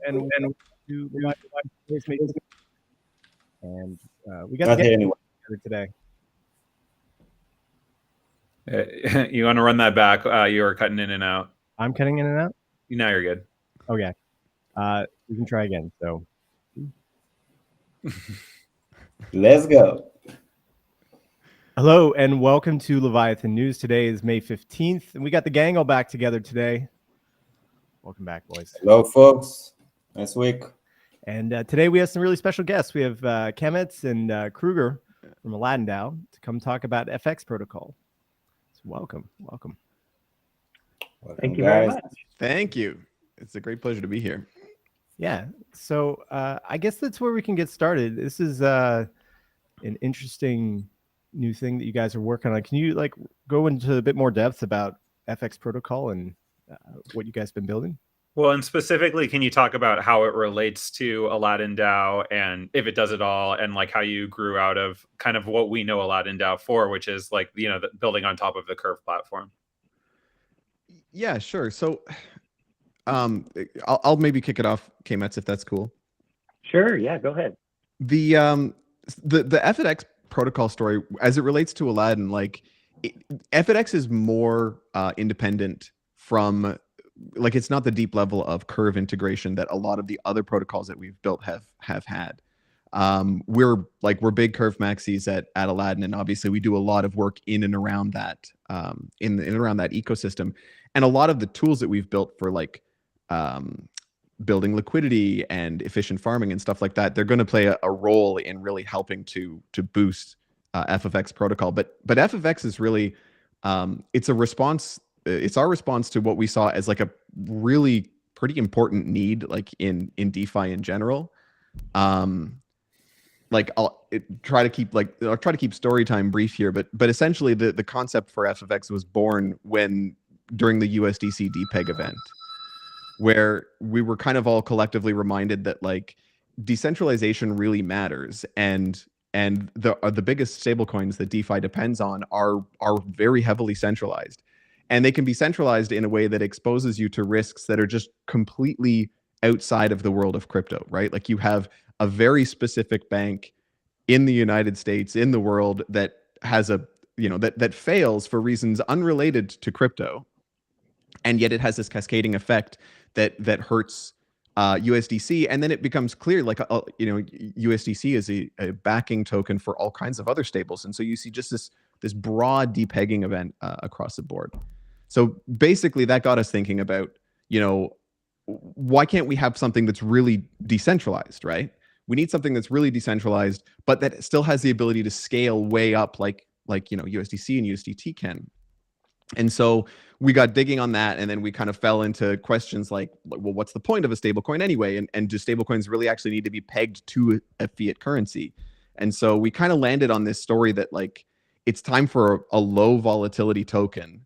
and to Live and we got Not the here game anyway. today. You want to run that back? You were cutting in and out. I'm cutting in and out. Now you're good. Okay, we can try again. So, Let's go. hello and welcome to Leviathan News. Today is May 15th, and we got the gang all back together today. Welcome back, boys. Hello, folks. Nice week. And today we have some really special guests. We have Kmets and Crouguer from Aladdin DAO to come talk about FX protocol. So welcome. Welcome, Thank you very guys. much. Thank you. It's a great pleasure to be here. Yeah. So I guess that's where we can get started. This is an interesting new thing that you guys are working on. Can you go into a bit more depth about FX protocol and what you guys have been building? Well, and specifically, can you talk about how it relates to Aladdin DAO and if it does it all, and how you grew out of kind of what we know Aladdin DAO for, which is the building on top of the Curve platform? Yeah, sure. So I'll maybe kick it off, Kmets, if that's cool. Sure, yeah, go ahead. The FX protocol story, as it relates to Aladdin, FX is more independent from, it's not the deep level of Curve integration that a lot of the other protocols that we've built have had. We're big Curve maxis at Aladdin, and obviously we do a lot of work in and around that in and around that ecosystem, and a lot of the tools that we've built for building liquidity and efficient farming and stuff like that, they're going to play a role in really helping to boost FFX protocol. But FFX is really it's a response. It's our response to what we saw as a really pretty important need in DeFi in general. I'll try to keep story time brief here, but essentially the concept for FFX was born during the USDC DPEG event, where we were kind of all collectively reminded that decentralization really matters, and the biggest stablecoins that DeFi depends on are very heavily centralized. And they can be centralized in a way that exposes you to risks that are just completely outside of the world of crypto, right? You have a very specific bank in the United States, in the world, that has that fails for reasons unrelated to crypto. And yet it has this cascading effect that hurts USDC. And then it becomes clear, USDC is a backing token for all kinds of other stables. And so you see just this broad depegging event across the board. So basically that got us thinking about, why can't we have something that's really decentralized, right? We need something that's really decentralized, but that still has the ability to scale way up like USDC and USDT can. And so we got digging on that, and then we kind of fell into questions well, what's the point of a stablecoin anyway? And do stablecoins really actually need to be pegged to a fiat currency? And so we kind of landed on this story that it's time for a low volatility token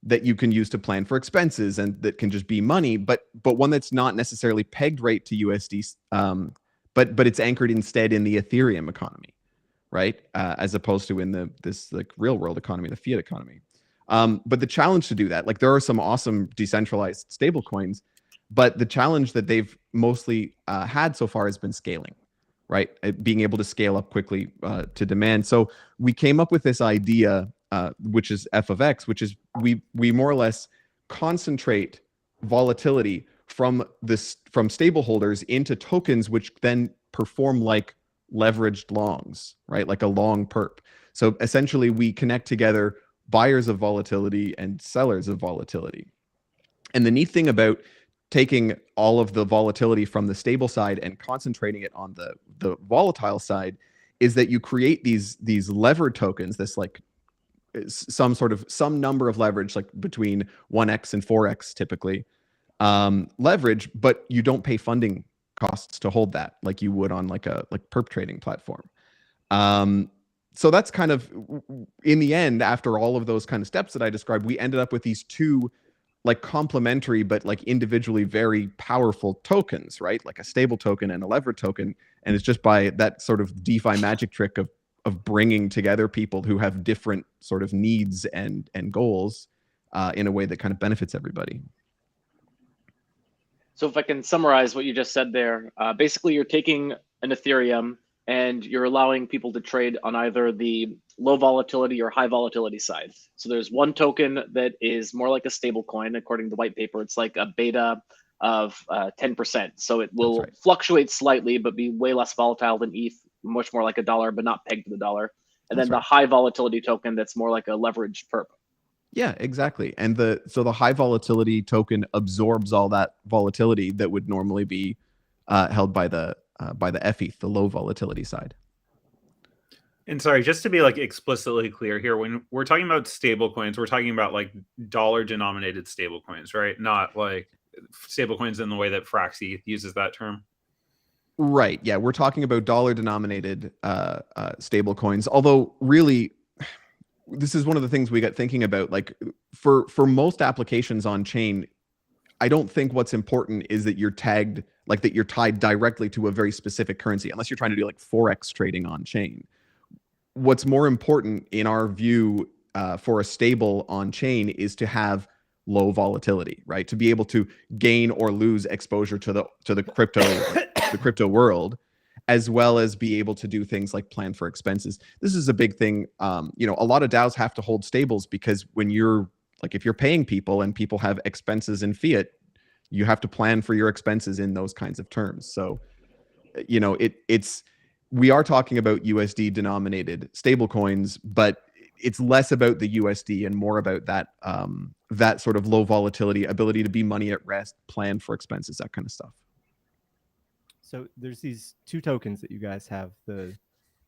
that you can use to plan for expenses and that can just be money, but one that's not necessarily pegged right to USD, but it's anchored instead in the Ethereum economy, right? As opposed to in this real world economy, the fiat economy. But the challenge to do that, there are some awesome decentralized stablecoins, but the challenge that they've mostly had so far has been scaling, right? Being able to scale up quickly to demand. So we came up with this idea, which is FFX, which is we more or less concentrate volatility from stable holders into tokens, which then perform like leveraged longs, right? Like a long perp. So essentially we connect together buyers of volatility and sellers of volatility. And the neat thing about taking all of the volatility from the stable side and concentrating it on the volatile side is that you create these levered tokens, this some number of leverage, between 1x and 4x typically, leverage, but you don't pay funding costs to hold that like you would on a perp trading platform. So that's kind of, in the end, after all of those kind of steps that I described, we ended up with these two complementary but individually very powerful tokens, right? Like a stable token and a levered token. And it's just by that sort of DeFi magic trick of bringing together people who have different sort of needs and goals in a way that kind of benefits everybody. So if I can summarize what you just said there, basically you're taking an Ethereum and you're allowing people to trade on either the low volatility or high volatility side. So there's one token that is more like a stable coin. According to the white paper, it's like a beta of 10%. So it will right. fluctuate slightly, but be way less volatile than ETH, much more like a dollar, but not pegged to the dollar. And That's then the high volatility token that's more like a leveraged perp. Yeah, exactly. And the high volatility token absorbs all that volatility that would normally be held by the FETH, the low volatility side. And sorry, just to be like explicitly clear here, when we're talking about stable coins, we're talking about like dollar denominated stable coins, right? Not like stable coins in the way that Fraxi uses that term. Right. Yeah, we're talking about dollar denominated stable coins. Although really, this is one of the things we got thinking about. Like for most applications on chain, I don't think what's important is that you're tagged, like that you're tied directly to a very specific currency, unless you're trying to do like Forex trading on chain. What's more important in our view for a stable on chain is to have low volatility, right? To be able to gain or lose exposure to the crypto world, as well as be able to do things like plan for expenses. This is a big thing. A lot of DAOs have to hold stables because when you're like, if you're paying people and people have expenses in fiat, you have to plan for your expenses in those kinds of terms. So, we are talking about USD denominated stable coins, but it's less about the USD and more about that sort of low volatility, ability to be money at rest, plan for expenses, that kind of stuff. So there's these two tokens that you guys have, the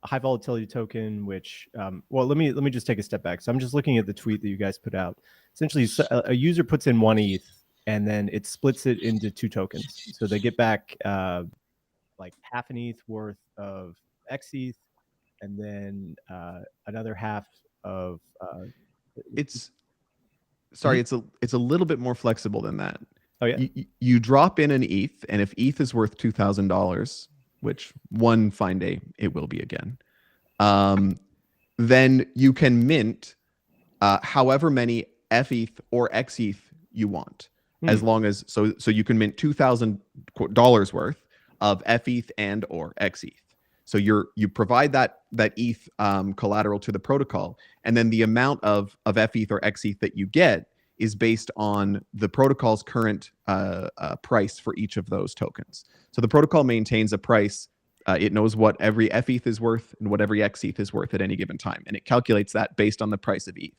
high volatility token, which, let me just take a step back. So I'm just looking at the tweet that you guys put out. Essentially, a user puts in 1 ETH and then it splits it into 2 tokens. So they get back like half an ETH worth of XETH and then another half of. It's a little bit more flexible than that. Oh yeah. You drop in an ETH, and if ETH is worth $2,000, which one fine day it will be again, then you can mint however many FETH or XETH you want, as long as so you can mint $2,000 worth of FETH and or XETH. So you provide that ETH collateral to the protocol, and then the amount of FETH or XETH that you get is based on the protocol's current price for each of those tokens. So the protocol maintains a price. It knows what every FETH is worth and what every XETH is worth at any given time, and it calculates that based on the price of ETH.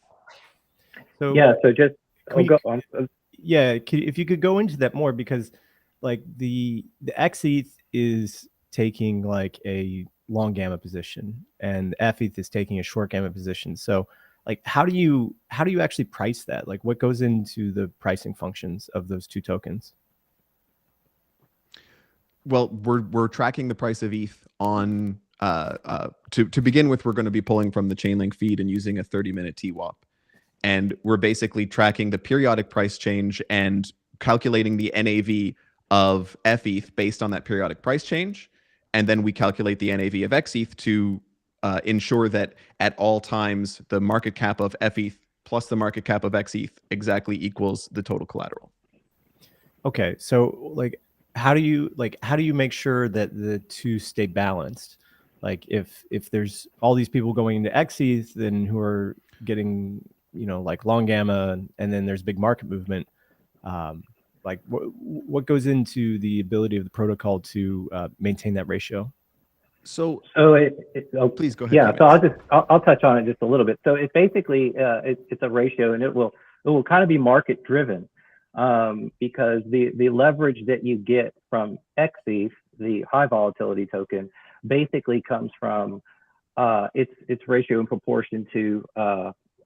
So yeah, so just go on. Yeah, if you could go into that more, because like the XETH is taking like a long gamma position and FETH is taking a short gamma position. So like how do you actually price that? Like what goes into the pricing functions of those 2 tokens? Well, we're tracking the price of ETH on to begin with. We're going to be pulling from the Chainlink feed and using a 30-minute TWAP, and we're basically tracking the periodic price change and calculating the NAV of FETH based on that periodic price change, and then we calculate the NAV of XETH to ensure that at all times the market cap of FETH plus the market cap of XETH exactly equals the total collateral. Okay, so like how do you make sure that the two stay balanced? Like if there's all these people going into XETH then who are getting like long gamma, and then there's big market movement, like what goes into the ability of the protocol to maintain that ratio? So please go ahead. Yeah, so I'll touch on it just a little bit. So it's basically it's a ratio, and it will kind of be market driven, because the leverage that you get from XETH, the high volatility token, basically comes from its ratio in proportion to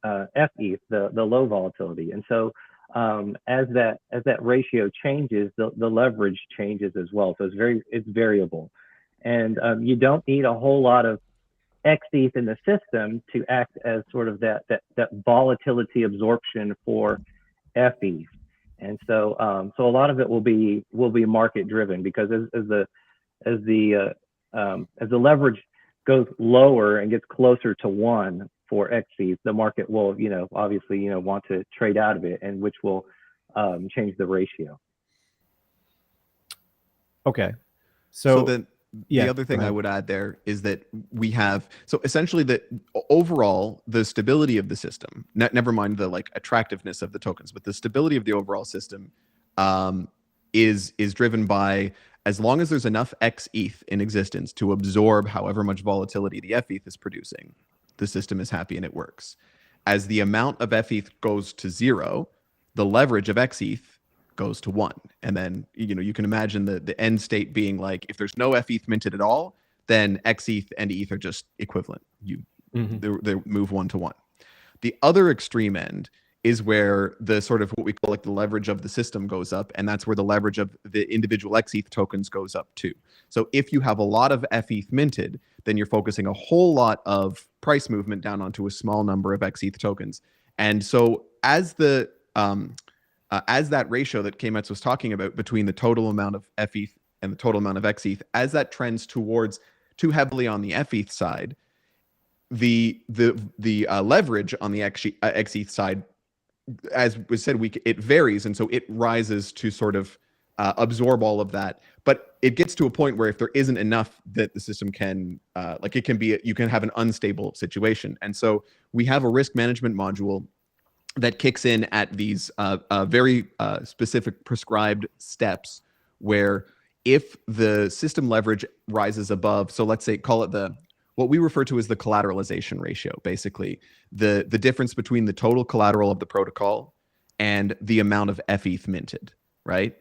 FETH, the low volatility. And so as that ratio changes, the leverage changes as well. So it's variable. And you don't need a whole lot of XETH in the system to act as sort of that volatility absorption for FETH. And so a lot of it will be market driven, because as the leverage goes lower and gets closer to 1 for XETH, the market will obviously want to trade out of it, and which will change the ratio. Okay. So So, then yeah, the other go thing I ahead. would add there is that we have, so essentially that overall the stability of the system, never mind the like attractiveness of the tokens, but the stability of the overall system is driven by, as long as there's enough XETH in existence to absorb however much volatility the FETH is producing, the system is happy and it works. As the amount of FETH goes to 0, the leverage of XETH goes to 1. And then, you can imagine the end state being like, if there's no FETH minted at all, then XETH and ETH are just equivalent. They move 1 to 1. The other extreme end is where the sort of what we call like the leverage of the system goes up, and that's where the leverage of the individual XETH tokens goes up too. So if you have a lot of FETH minted, then you're focusing a whole lot of price movement down onto a small number of XETH tokens. And so as that ratio that Kmets was talking about between the total amount of FETH and the total amount of XETH, as that trends towards too heavily on the FETH side, the leverage on the XETH side, as was said, it varies, and so it rises to sort of absorb all of that. But it gets to a point where if there isn't enough, that the system can, you can have an unstable situation. And so we have a risk management module that kicks in at these very specific prescribed steps, where if the system leverage rises above, so let's say call it what we refer to as the collateralization ratio, basically the difference between the total collateral of the protocol and the amount of FETH minted, right?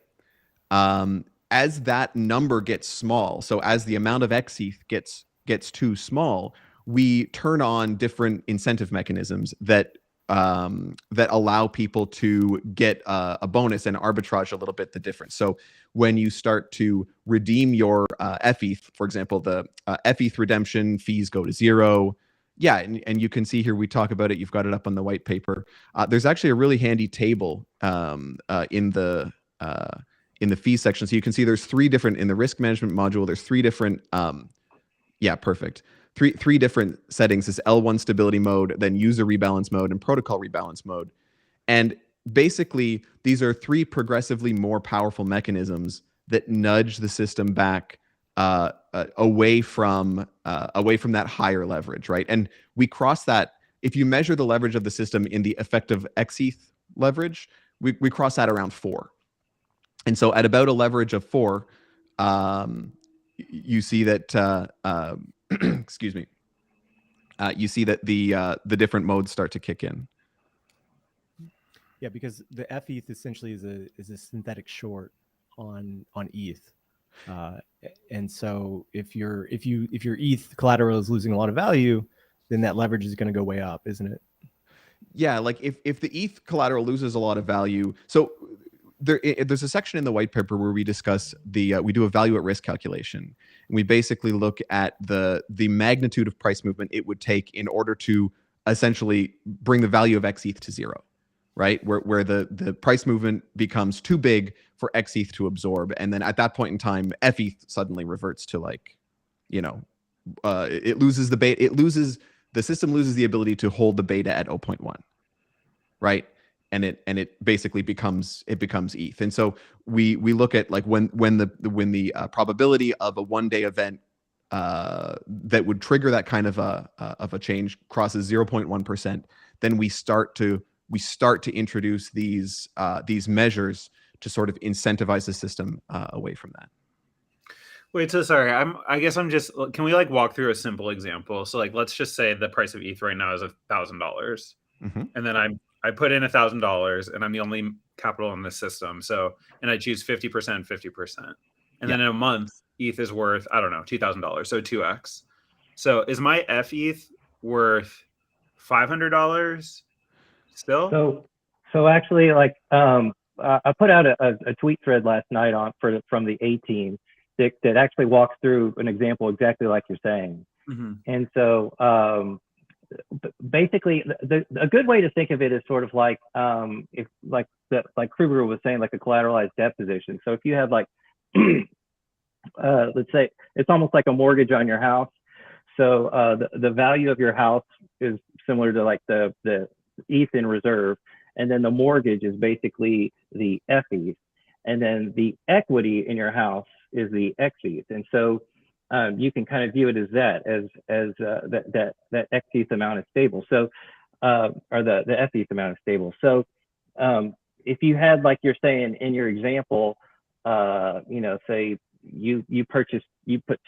As that number gets small, so as the amount of XETH gets too small, we turn on different incentive mechanisms that allow people to get a bonus and arbitrage a little bit the difference. So when you start to redeem your FETH, for example, the FETH redemption fees go to 0. Yeah, and you can see here we talk about it. You've got it up on the white paper. There's actually a really handy table in the fee section. So you can see there's 3 different, in the risk management module, there's 3 different, perfect. Three different settings: is L1 stability mode, then user rebalance mode, and protocol rebalance mode. And basically, these are 3 progressively more powerful mechanisms that nudge the system back away from that higher leverage, right? And we cross that. If you measure the leverage of the system in the effective XETH leverage, we cross that around 4. And so at about a leverage of 4, you see that excuse me. You see that the different modes start to kick in. Yeah, because the FETH essentially is a synthetic short on ETH, and so if your ETH collateral is losing a lot of value, then that leverage is going to go way up, isn't it? Yeah, like if the ETH collateral loses a lot of value, so there's a section in the white paper where we discuss we do a value at risk calculation. And we basically look at the magnitude of price movement it would take in order to essentially bring the value of XETH to 0, right? Where the price movement becomes too big for XETH to absorb. And then at that point in time, FETH suddenly reverts to it loses the beta. The system loses the ability to hold the beta at 0.1, right? And it basically becomes ETH. And so we look at like when the probability of a one-day event that would trigger that kind of a change crosses 0.1%, then we start to introduce these measures to sort of incentivize the system away from that. Wait, so sorry. I guess I'm just. Can we like walk through a simple example? So like, let's just say the price of ETH right now is $1,000, Mm-hmm. and then I put in $1,000, and I'm the only capital in this system. So, and I choose 50%, 50%, and then in a month, ETH is worth, I don't know, $2,000, so 2x. So is my FETH worth $500 still? So actually, like I put out a tweet thread last night from the A team that actually walks through an example exactly like you're saying. Mm-hmm. And so basically, a good way to think of it is sort of like if like Crouguer was saying, like a collateralized debt position. So if you have like let's say it's almost like a mortgage on your house. So the value of your house is similar to like the ETH in reserve, and then the mortgage is basically the FETH. and then the equity in your house is the XETH. And so you can kind of view it as that, that XETH amount is stable. So, or the FETH amount is stable. So if you had, like you're saying in your example, say you put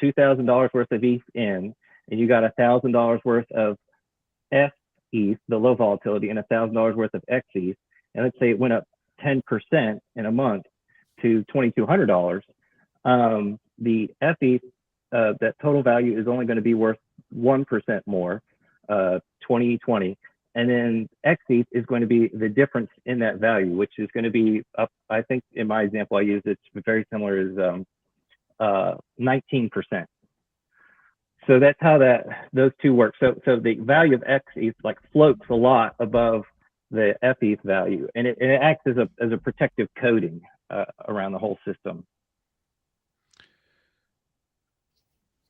$2,000 worth of ETH in, and you got $1,000 worth of FETH, the low volatility, and $1,000 worth of XETH, and let's say it went up 10% in a month to $2,200, the FETH, that total value is only going to be worth 1% more, 2020. And then XETH is going to be the difference in that value, which is going to be up, I think in my example I used, it's very similar, as 19%. So that's how those two work. So the value of XETH like floats a lot above the FETH value, and it acts as a protective coating around the whole system.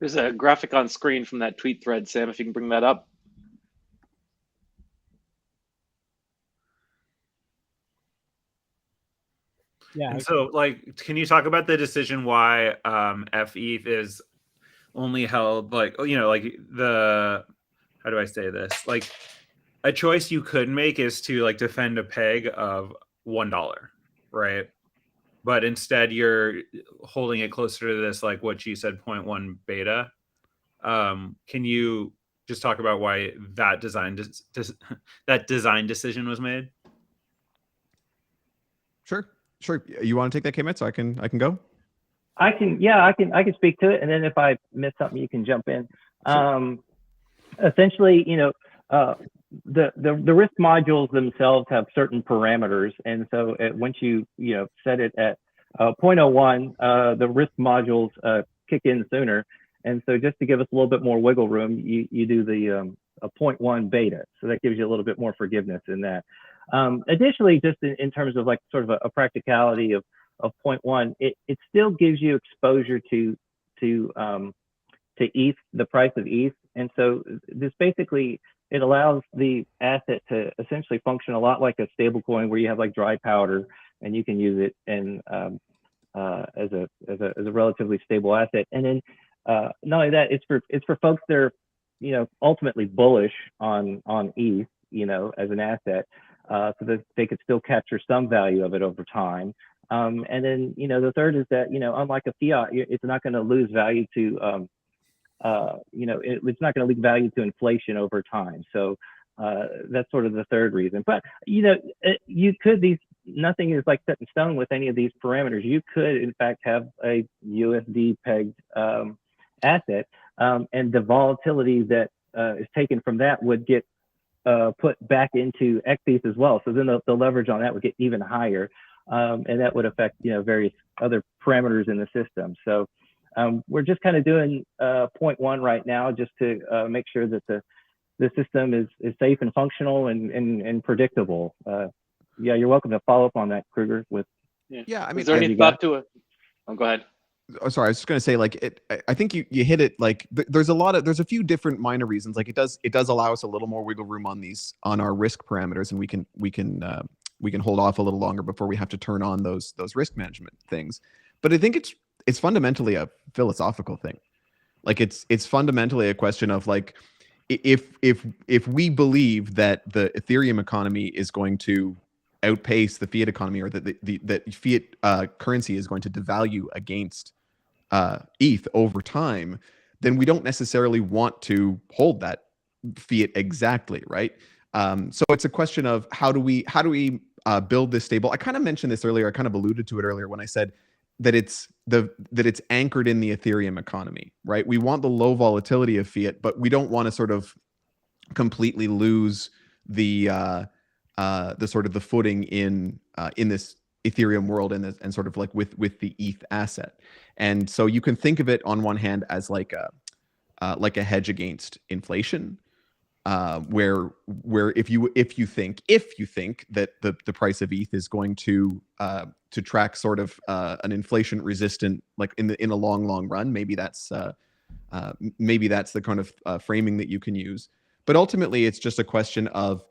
There's a graphic on screen from that tweet thread, Sam, if you can bring that up. Yeah. And so, like, can you talk about the decision why FETH is only held, like, how do I say this? Like, a choice you could make is to like defend a peg of $1, right? But instead you're holding it closer to this, like what you said, 0.1 beta. Can you just talk about why that design decision was made? Sure. You want to take that, Kmets, so I can go? I can speak to it, and then if I miss something, you can jump in. Sure. Essentially, the risk modules themselves have certain parameters, and so once you set it at 0.01, the risk modules kick in sooner, and so just to give us a little bit more wiggle room, you do the a 0.1 beta, so that gives you a little bit more forgiveness in that. Additionally, just in terms of like sort of a practicality of 0.1, it still gives you exposure to ETH, the price of ETH, and so this basically it allows the asset to essentially function a lot like a stable coin, where you have like dry powder and you can use it and as a relatively stable asset. And then not only that, it's for folks that are ultimately bullish on ETH as an asset, so that they could still capture some value of it over time. And then the third is that unlike a fiat, it's not going to lose value to it's not going to lose value to inflation over time. So that's sort of the third reason. But you could, nothing is like set in stone with any of these parameters. You could in fact have a USD pegged asset, and the volatility that is taken from that would get put back into XETH as well. So then the leverage on that would get even higher, and that would affect various other parameters in the system. So we're just kind of doing 0.1 right now, just to make sure that the system is safe and functional and predictable. Yeah, you're welcome to follow up on that, Crouguer. Yeah, I mean, is there any thought to it? Oh, go ahead. Oh, sorry, I was just going to say, like, I think you hit it. Like, there's a few different minor reasons. Like, it does allow us a little more wiggle room on our risk parameters, and we can hold off a little longer before we have to turn on those risk management things. But I think it's fundamentally a philosophical thing. Like, it's fundamentally a question of, like, if we believe that the Ethereum economy is going to outpace the fiat economy, or that fiat currency is going to devalue against ETH over time, then we don't necessarily want to hold that fiat exactly, right? So it's a question of how do we build this stable. I kind of mentioned this earlier. I kind of alluded to it earlier when I said that it's anchored in the Ethereum economy, right? We want the low volatility of fiat, but we don't want to sort of completely lose the sort of the footing in this Ethereum world and sort of like with the ETH asset. And so you can think of it on one hand as like a hedge against inflation, where if you think that the price of ETH is going to track sort of an inflation resistant, like in a long run, maybe that's the kind of framing that you can use. But ultimately, it's just a question of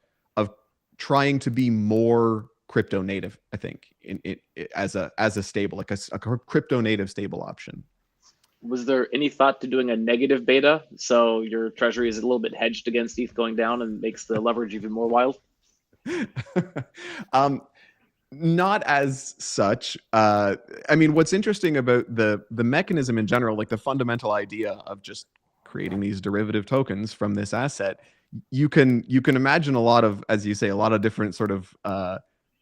trying to be more crypto native, I think, as a stable, like a crypto native stable option. Was there any thought to doing a negative beta so your treasury is a little bit hedged against ETH going down and makes the leverage even more wild? Not as such. I mean, what's interesting about the mechanism in general, like the fundamental idea of just creating these derivative tokens from this asset, you can imagine a lot of, as you say, a lot of different sort of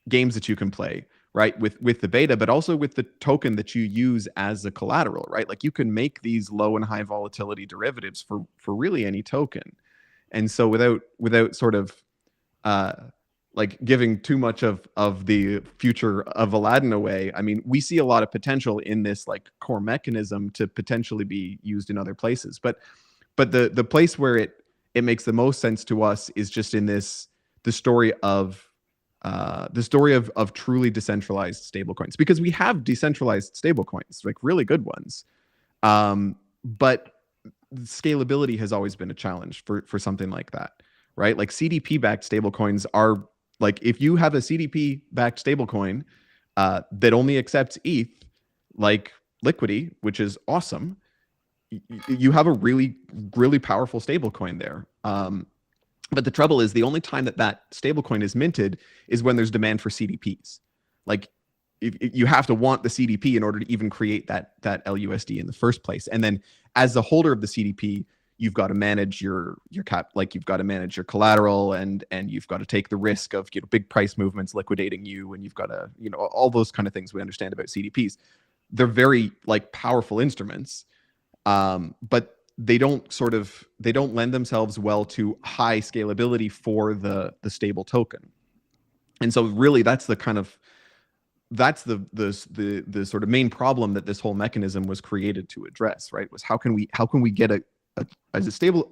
games that you can play, right, with the beta, but also with the token that you use as a collateral, right? Like you can make these low and high volatility derivatives for really any token. And so without sort of like giving too much of the future of Aladdin away, I mean, we see a lot of potential in this like core mechanism to potentially be used in other places. But the place where it makes the most sense to us is just in the story of truly decentralized stablecoins, because we have decentralized stablecoins, like really good ones, but scalability has always been a challenge for something like that, right? Like CDP-backed stablecoins are like, if you have a CDP-backed stablecoin that only accepts ETH, like Liquidity, which is awesome, you have a really, really powerful stablecoin there. But the trouble is, the only time that stablecoin is minted is when there's demand for CDPs. Like, if you have to want the CDP in order to even create that LUSD in the first place. And then, as the holder of the CDP, you've got to manage your cap, like you've got to manage your collateral, and you've got to take the risk of big price movements liquidating you, and you've got to all those kind of things we understand about CDPs. They're very like powerful instruments, but they don't lend themselves well to high scalability for the stable token. And so really that's the sort of main problem that this whole mechanism was created to address, right? Was how can we get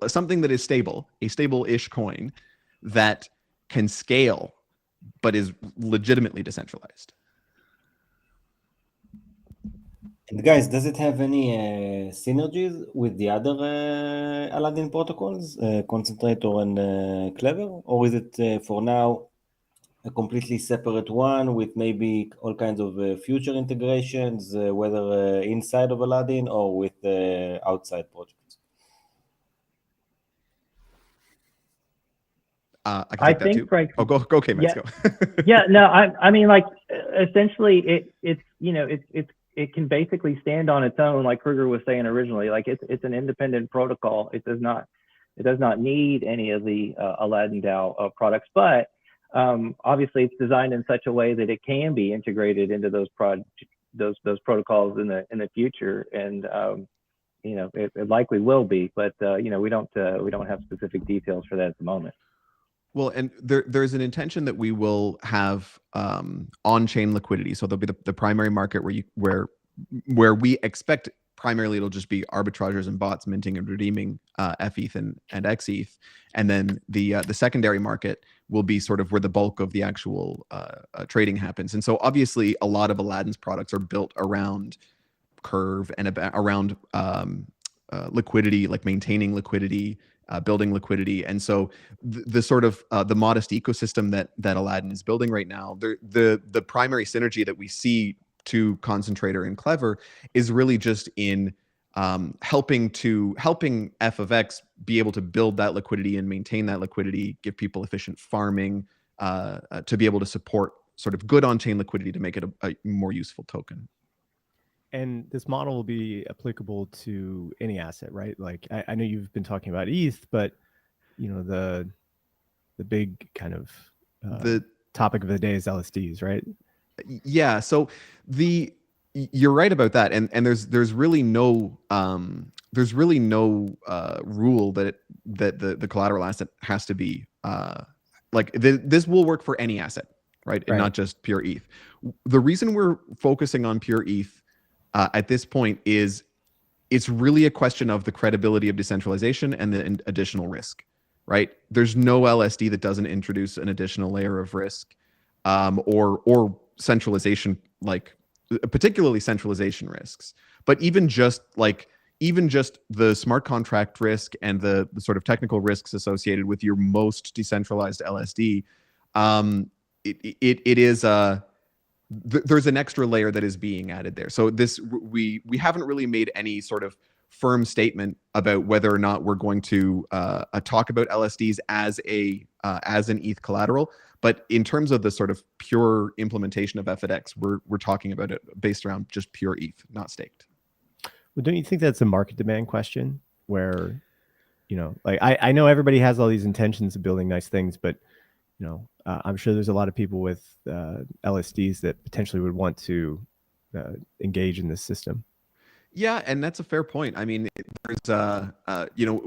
something that is stable, a stable-ish coin that can scale but is legitimately decentralized. And guys, does it have any synergies with the other Aladdin protocols, Concentrator and Clever? Or is it for now a completely separate one with maybe all kinds of future integrations, whether inside of Aladdin or with outside projects? I can take that too. Frank, go Kmets, go. Yeah, no, I mean, like, essentially it can basically stand on its own, like Crouguer was saying originally. Like it's an independent protocol. It does not need any of the Aladdin DAO products, but obviously it's designed in such a way that it can be integrated into those protocols in the future, and it likely will be, but we don't have specific details for that at the moment. Well, and there's an intention that we will have on-chain liquidity. So there'll be the primary market where we expect primarily it'll just be arbitrageurs and bots minting and redeeming FETH and XETH, and then the secondary market will be sort of where the bulk of the actual trading happens. And so obviously a lot of Aladdin's products are built around Curve and around liquidity, like maintaining liquidity, building liquidity. And so the sort of the modest ecosystem that Aladdin is building right now, the primary synergy that we see to Concentrator and Clever is really just in helping F of X be able to build that liquidity and maintain that liquidity, give people efficient farming, to be able to support sort of good on-chain liquidity to make it a more useful token. And this model will be applicable to any asset, right? Like I know you've been talking about ETH, but the big kind of the topic of the day is LSDs, right? Yeah. So you're right about that, and there's really no rule that the collateral asset has to be this will work for any asset, right? And not just pure ETH. The reason we're focusing on pure ETH at this point is it's really a question of the credibility of decentralization and the additional risk, right? There's no LSD that doesn't introduce an additional layer of risk, or centralization, like particularly centralization risks. But even just the smart contract risk and the sort of technical risks associated with your most decentralized LSD, it is there's an extra layer that is being added there. So we haven't really made any sort of firm statement about whether or not we're going to talk about LSDs as an ETH collateral. But in terms of the sort of pure implementation of FedX, we're talking about it based around just pure ETH, not staked. Well, don't you think that's a market demand question where, like I know everybody has all these intentions of building nice things, but I'm sure there's a lot of people with LSDs that potentially would want to engage in this system. Yeah, and that's a fair point. I mean, there's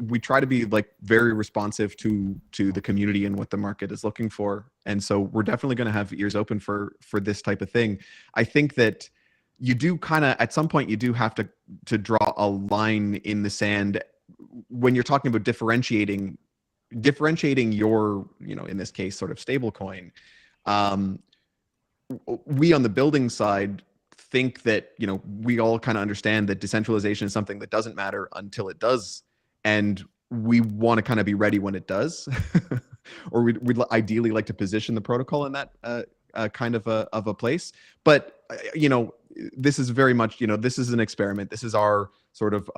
we try to be like very responsive to the community and what the market is looking for, and so we're definitely going to have ears open for this type of thing. I think that you do kind of at some point you do have to draw a line in the sand when you're talking about differentiating your, in this case, sort of stable coin. We on the building side think that, we all kind of understand that decentralization is something that doesn't matter until it does. And we want to kind of be ready when it does, or we'd ideally like to position the protocol in that kind of a place. But, this is very much, this is an experiment. This is our sort of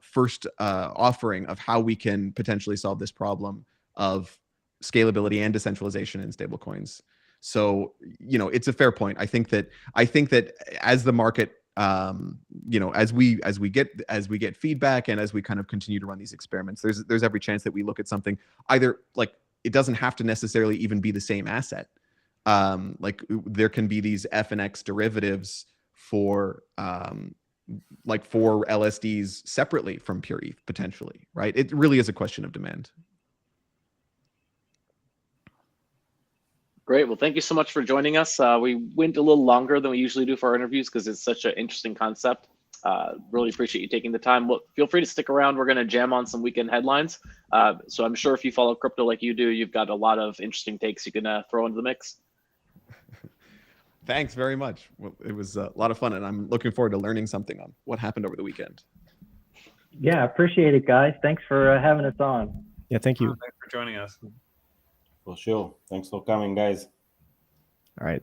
first offering of how we can potentially solve this problem of scalability and decentralization in stablecoins. So, it's a fair point. I think that as the market, as we get feedback and as we kind of continue to run these experiments, there's every chance that we look at something either like it doesn't have to necessarily even be the same asset. Like there can be these F and X derivatives for LSDs separately from pure ETH potentially, right? It really is a question of demand. Great. Well, thank you so much for joining us. We went a little longer than we usually do for our interviews because it's such an interesting concept. Really appreciate you taking the time. Well, feel free to stick around. We're going to jam on some weekend headlines. So I'm sure if you follow crypto like you do, you've got a lot of interesting takes you can throw into the mix. Thanks very much. Well, it was a lot of fun, and I'm looking forward to learning something on what happened over the weekend. Yeah, appreciate it, guys. Thanks for having us on. Yeah, thank you. Thanks for joining us. For sure. Thanks for coming, guys. All right.